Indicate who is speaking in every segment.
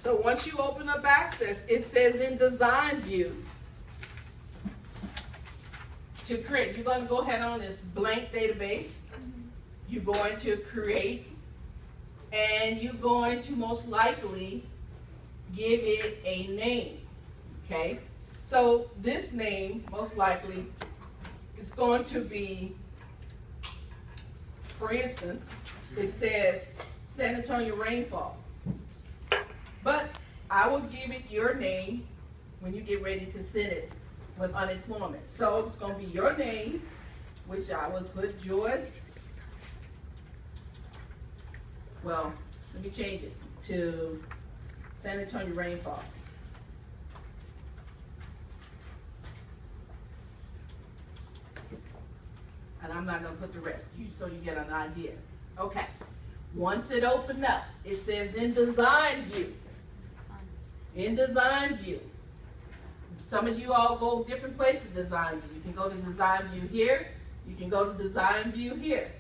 Speaker 1: So once you open up Access, it says in Design View to create. You're going to go ahead on this blank database. You're going to create, and you're going to most likely give it a name, okay? So this name, most likely, is going to be, for instance, it says San Antonio rainfall. But I will give it your name when you get ready to send it with unemployment. So it's going to be your name, which I will put Joyce. Well, let me change it to San Antonio rainfall. And I'm not going to put the rest, so you get an idea. Okay. Once it opened up, it says in Design View. In Design View. Some of you all go different places in Design View. You can go to Design View here. You can go to Design View here.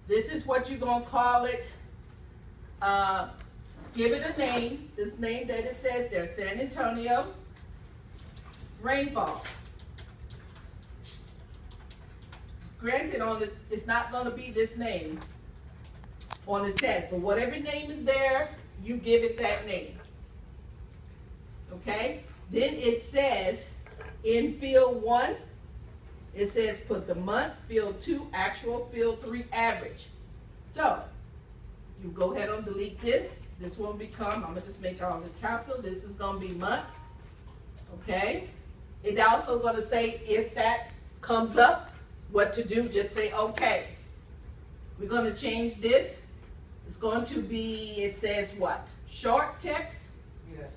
Speaker 1: This is what you're going to call it. Give it a name. This name that it says there, San Antonio rainfall. Granted, it's not going to be this name on the test, but whatever name is there, you give it that name. Okay? Then it says in field 1, it says put the month, field 2 actual, field 3 average. So you go ahead and delete this. This will become, I'm gonna just make all this capital. This is gonna be month. Okay? It's also gonna say if that comes up, what to do, just say okay. We're gonna change this. It's going to be, it says what? Short text.
Speaker 2: Yes.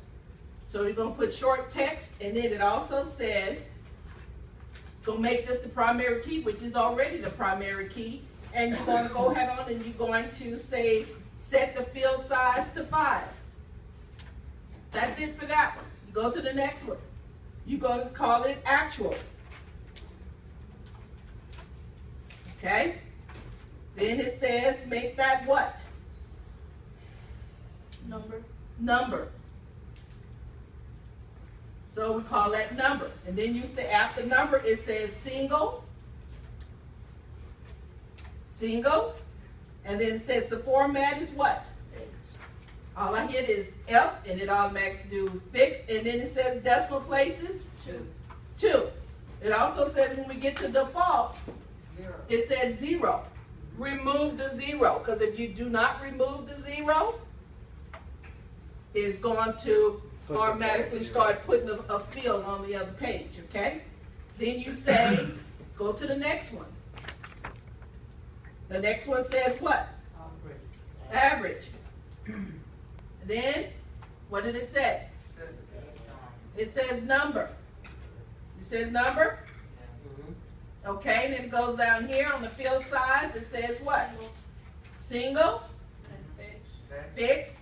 Speaker 1: So you're going to put short text, and then it also says, go make this the primary key, which is already the primary key. And you're going to go ahead on and you're going to say, set the field size to 5. That's it for that one. You go to the next one. You're going to call it actual. Okay? Then it says, make that what? Number. So we call that number. And then you say after number, it says single. And then it says the format is what?
Speaker 2: Fixed.
Speaker 1: All I hit is F, and it automatically do fixed. And then it says decimal places? 2. It also says when we get to default,
Speaker 2: 0.
Speaker 1: it says 0. Remove the 0, because if you do not remove the 0, it's going to automatically start putting a field on the other page, okay? Then you say, go to the next one. The next one says what? Average. Then, what did it say? It says number. It says number? Okay, and then it goes down here on the field size. It says what? Single. Fixed.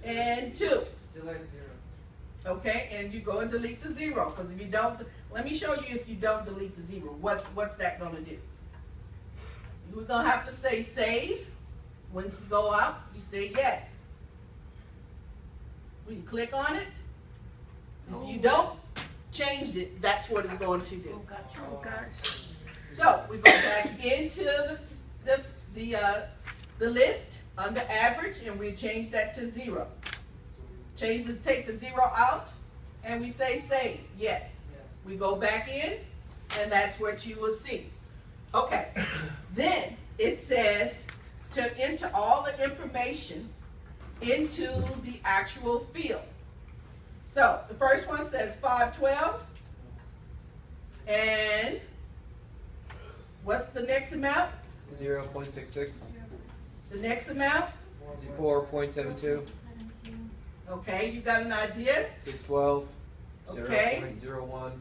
Speaker 1: And 2.
Speaker 2: Delete 0.
Speaker 1: Okay, and you go and delete the 0, because if you don't, let me show you if you don't delete the 0, what's that going to do? We're going to have to say save. Once you go out, you say yes. When you click on it, if you don't change it, that's what it's going to do.
Speaker 3: Oh gosh.
Speaker 1: So we go back into the list under average, and we change that to 0. Take the 0 out, and we say save. Yes. We go back in, and that's what you will see. Okay. Then it says to enter all the information into the actual field. So the first one says 512, and what's the next amount?
Speaker 4: 0.66.
Speaker 1: The next amount?
Speaker 4: 4.72.
Speaker 1: Okay, you got an idea?
Speaker 4: 612.
Speaker 1: Okay.
Speaker 4: 0.01.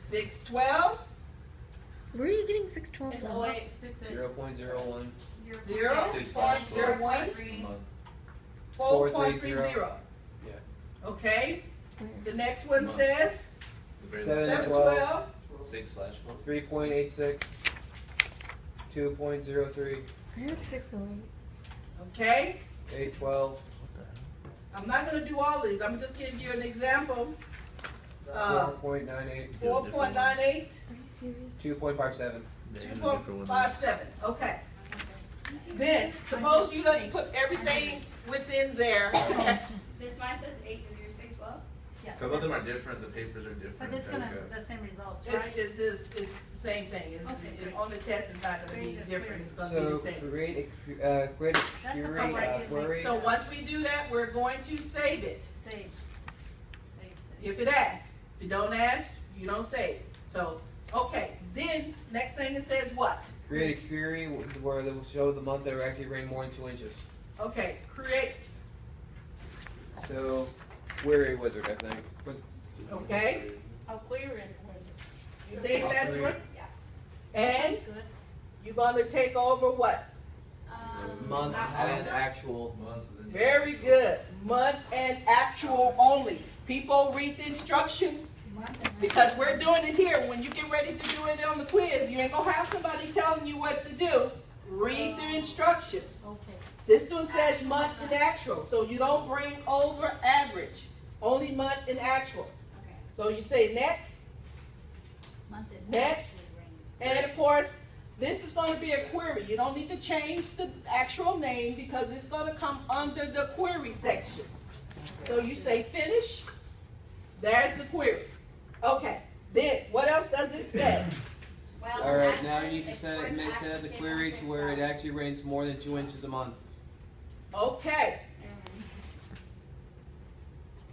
Speaker 1: 612.
Speaker 3: Where are you getting 612 from?
Speaker 4: 0.01.
Speaker 1: 0.01. 4.30.
Speaker 4: Yeah.
Speaker 1: Okay. The next one says
Speaker 4: 712.
Speaker 1: 712.
Speaker 4: 3.86. 2.03.
Speaker 3: I have 608.
Speaker 1: Okay.
Speaker 4: 812.
Speaker 1: I'm not gonna do all these, I'm just giving you an example.
Speaker 4: 4.98.
Speaker 1: 4.98,
Speaker 3: Are you serious?
Speaker 4: 2.57.
Speaker 1: 2.57, okay. Then, suppose you let put everything within there.
Speaker 2: This mine says 8, is yours 612?
Speaker 5: So both of them are different, the papers are different.
Speaker 6: But it's gonna,
Speaker 5: Okay.
Speaker 6: the same results,
Speaker 1: It's,
Speaker 6: right?
Speaker 1: it's the same thing, it's,
Speaker 6: Okay.
Speaker 1: on the test, it's not gonna be different, it's gonna be
Speaker 4: So
Speaker 1: the same.
Speaker 4: create a
Speaker 6: That's
Speaker 4: query,
Speaker 6: about right,
Speaker 4: query.
Speaker 1: So once we do that, we're going to save it.
Speaker 6: Save. Save, save.
Speaker 1: If it asks, if you don't ask, you don't save. So, okay, then, next thing it says what?
Speaker 4: Create a query where it will show the month that it actually rained more than 2 inches.
Speaker 1: Okay, create,
Speaker 4: So, query wizard, I think.
Speaker 1: okay?
Speaker 6: Oh, query is wizard.
Speaker 1: You think that's right?
Speaker 2: Yeah.
Speaker 1: And
Speaker 6: Sounds good.
Speaker 1: you're gonna take over what?
Speaker 4: Month and actual.
Speaker 5: Months and then-
Speaker 1: Very good. Month and actual only. People read the instruction because we're doing it here. When you get ready to do it on the quiz, you ain't gonna have somebody telling you what to do. Read the instructions.
Speaker 6: Okay.
Speaker 1: This one says month and actual, so you don't bring over average. Only month and actual.
Speaker 2: Okay.
Speaker 1: So you say next,
Speaker 6: Month and
Speaker 1: Next.
Speaker 6: actually rained.
Speaker 1: and of course, this is gonna be a query. You don't need to change the actual name because it's gonna come under the query section. So you say finish, there's the query. Okay, then, what else does it say?
Speaker 2: Well,
Speaker 4: Alright, now
Speaker 2: access,
Speaker 4: you need to
Speaker 2: export
Speaker 4: set
Speaker 2: access
Speaker 4: the
Speaker 2: to
Speaker 4: query to where it
Speaker 2: Excel.
Speaker 4: actually rains more than 2 inches a month.
Speaker 1: Okay,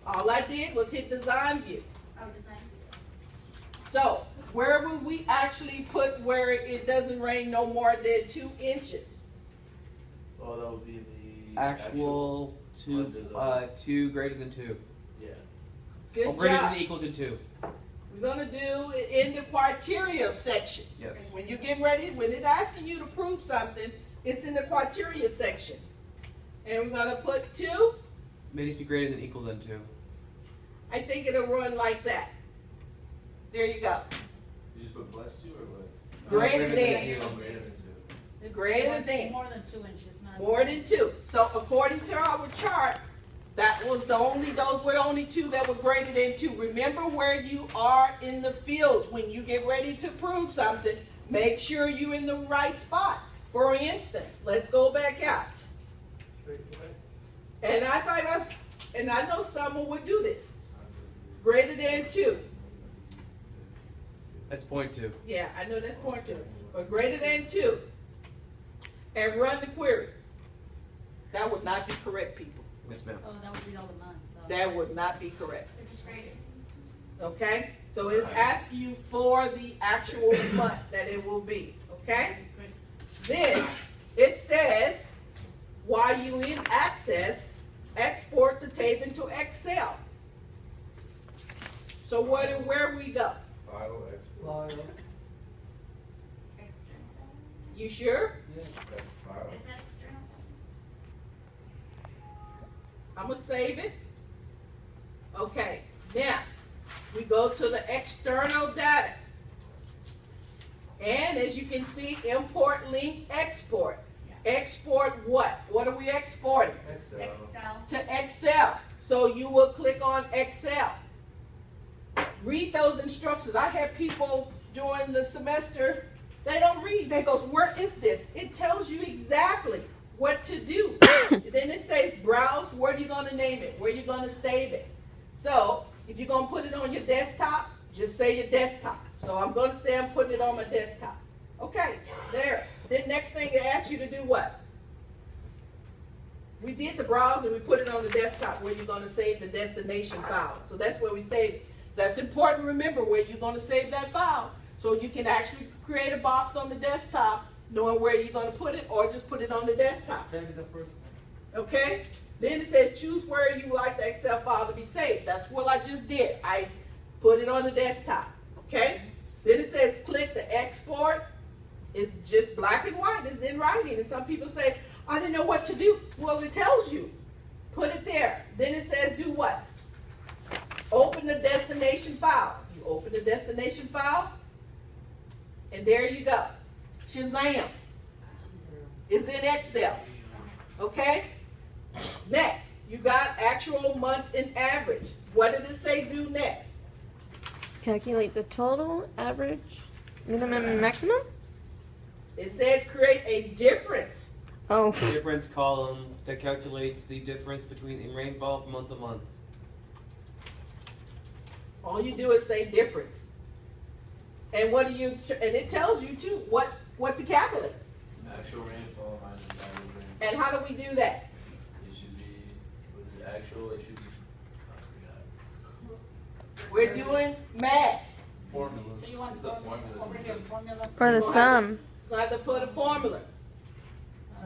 Speaker 1: all I did was hit design view.
Speaker 2: Oh, design view.
Speaker 1: So, where would we actually put where it doesn't rain no more than 2 inches?
Speaker 5: Oh, that would be the.
Speaker 4: Actual
Speaker 5: Under the-
Speaker 4: 2 greater than 2.
Speaker 5: Yeah.
Speaker 1: Good
Speaker 4: Or greater
Speaker 1: job.
Speaker 4: than equal to 2.
Speaker 1: We're gonna do it in the criteria section.
Speaker 4: Yes.
Speaker 1: When you get ready, when it's asking you to prove something, it's in the criteria section. And we're gonna put 2.
Speaker 4: May needs to be greater than equal than 2.
Speaker 1: I think it'll run like that. There you go.
Speaker 5: You just put plus 2 or what?
Speaker 1: Greater than.
Speaker 5: Oh, greater than 2.
Speaker 1: Greater than.
Speaker 6: More than 2 inches, not.
Speaker 1: More than 2. So according to our chart, that was those were the only 2 that were greater than 2. Remember where you are in the fields. When you get ready to prove something, make sure you're in the right spot. For instance, let's go back out. And I know someone would do this. Greater than 2.
Speaker 4: That's point 2.
Speaker 1: Yeah, I know that's point 2. But greater than 2. And run the query. That would not be correct, people.
Speaker 4: Yes, ma'am.
Speaker 6: Oh, that would be all the months, so.
Speaker 1: That would not be correct.
Speaker 2: So just greater.
Speaker 1: Okay? So it's asking you for the actual month that it will be. Okay?
Speaker 6: Great.
Speaker 1: Then it says, while you in Access, export the tape into Excel. So where we go?
Speaker 5: File export.
Speaker 2: External data.
Speaker 1: You sure?
Speaker 5: That's file.
Speaker 2: Is that external data?
Speaker 1: I'm gonna save it. Okay, now we go to the external data. And as you can see, import link export. Export what? What are we exporting?
Speaker 5: Excel.
Speaker 2: Excel.
Speaker 1: To Excel. So you will click on Excel. Read those instructions. I had people during the semester, they don't read. They goes, where is this? It tells you exactly what to do. Then it says browse. Where are you going to name it? Where are you going to save it? So if you're going to put it on your desktop, just say your desktop. So I'm going to say I'm putting it on my desktop. Okay, there. Then next thing it asks you to do what? We did the browser, we put it on the desktop where you're going to save the destination file. So that's where we save it. That's important to remember where you're going to save that file. So you can actually create a box on the desktop knowing where you're going to put it or just put it on the desktop. Okay? Then it says choose where you would like the Excel file to be saved. That's what I just did. I put it on the desktop. Okay? Then it says click the export. It's just black and white. It's in writing. And some people say, I didn't know what to do. Well, it tells you. Put it there. Then it says do what? Open the destination file. You open the destination file, and there you go. Shazam. It's in Excel. Okay? Next, You got actual, month, and average. What did it say do next?
Speaker 3: Calculate the total, average, minimum, and maximum?
Speaker 1: It says create a difference.
Speaker 3: Oh.
Speaker 4: Difference column that calculates the difference between in rainfall from month to month.
Speaker 1: All you do is say difference. And what do you, and it tells you too, what to calculate.
Speaker 5: Actual rainfall minus average rainfall.
Speaker 1: And how do we do that?
Speaker 5: It should be, with the actual, it should be,
Speaker 1: We're doing math.
Speaker 5: formulas.
Speaker 6: So you want
Speaker 5: It's the formulas.
Speaker 6: over here, formula?
Speaker 3: Or the sum.
Speaker 1: You have to put a formula.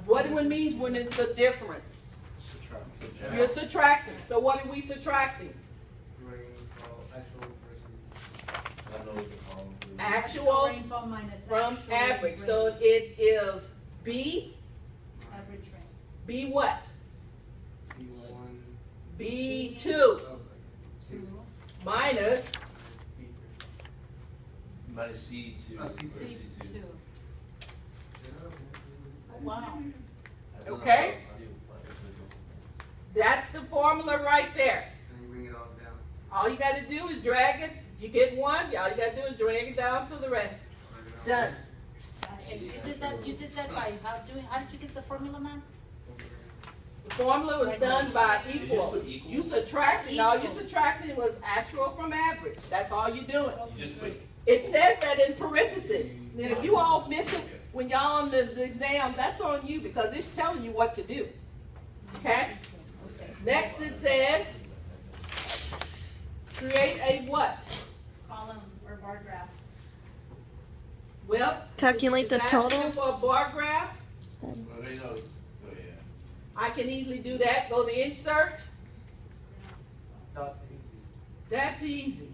Speaker 1: What it means when it's a difference.
Speaker 5: Subtract.
Speaker 1: You're subtracting. So what are we subtracting?
Speaker 5: I don't know what the column is.
Speaker 1: Actual
Speaker 6: Rainfall minus
Speaker 1: from
Speaker 6: actual
Speaker 1: average. So
Speaker 6: rain.
Speaker 1: it is B,
Speaker 6: Average rain.
Speaker 1: B what? B2
Speaker 6: Two.
Speaker 1: minus
Speaker 5: Minus C2. or
Speaker 6: C
Speaker 5: C2.
Speaker 6: two. Oh, wow.
Speaker 5: I don't know
Speaker 1: Okay.
Speaker 5: how you find it.
Speaker 1: that's the formula right there.
Speaker 7: And you bring it all down.
Speaker 1: All you gotta do is drag it. You get one, all you gotta do is drag it down to the rest. Done.
Speaker 6: And you did that by, how did you get the formula, ma'am?
Speaker 1: The formula was done by
Speaker 5: You just
Speaker 1: equal.
Speaker 5: put equal?
Speaker 1: You subtracted, all you
Speaker 6: Equal.
Speaker 1: subtracted was actual from average. That's all you're doing.
Speaker 5: You just put,
Speaker 1: It says that in parentheses. And if you all miss it when y'all on the exam, that's on you because it's telling you what to do. Okay? Next it says, create a what?
Speaker 6: Column or bar graph.
Speaker 1: Well,
Speaker 3: Calculate the
Speaker 1: it's asking
Speaker 3: total.
Speaker 1: for a bar graph.
Speaker 5: well, they know it's, oh yeah.
Speaker 1: I can easily do that. Go to insert.
Speaker 7: That's easy.
Speaker 1: That's easy.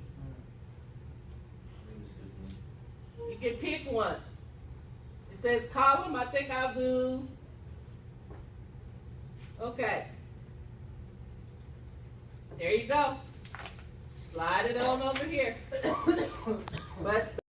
Speaker 5: Maybe it's different.
Speaker 1: You can pick one. It says column. I think I'll do. Okay. There you go. Slide it on over here. But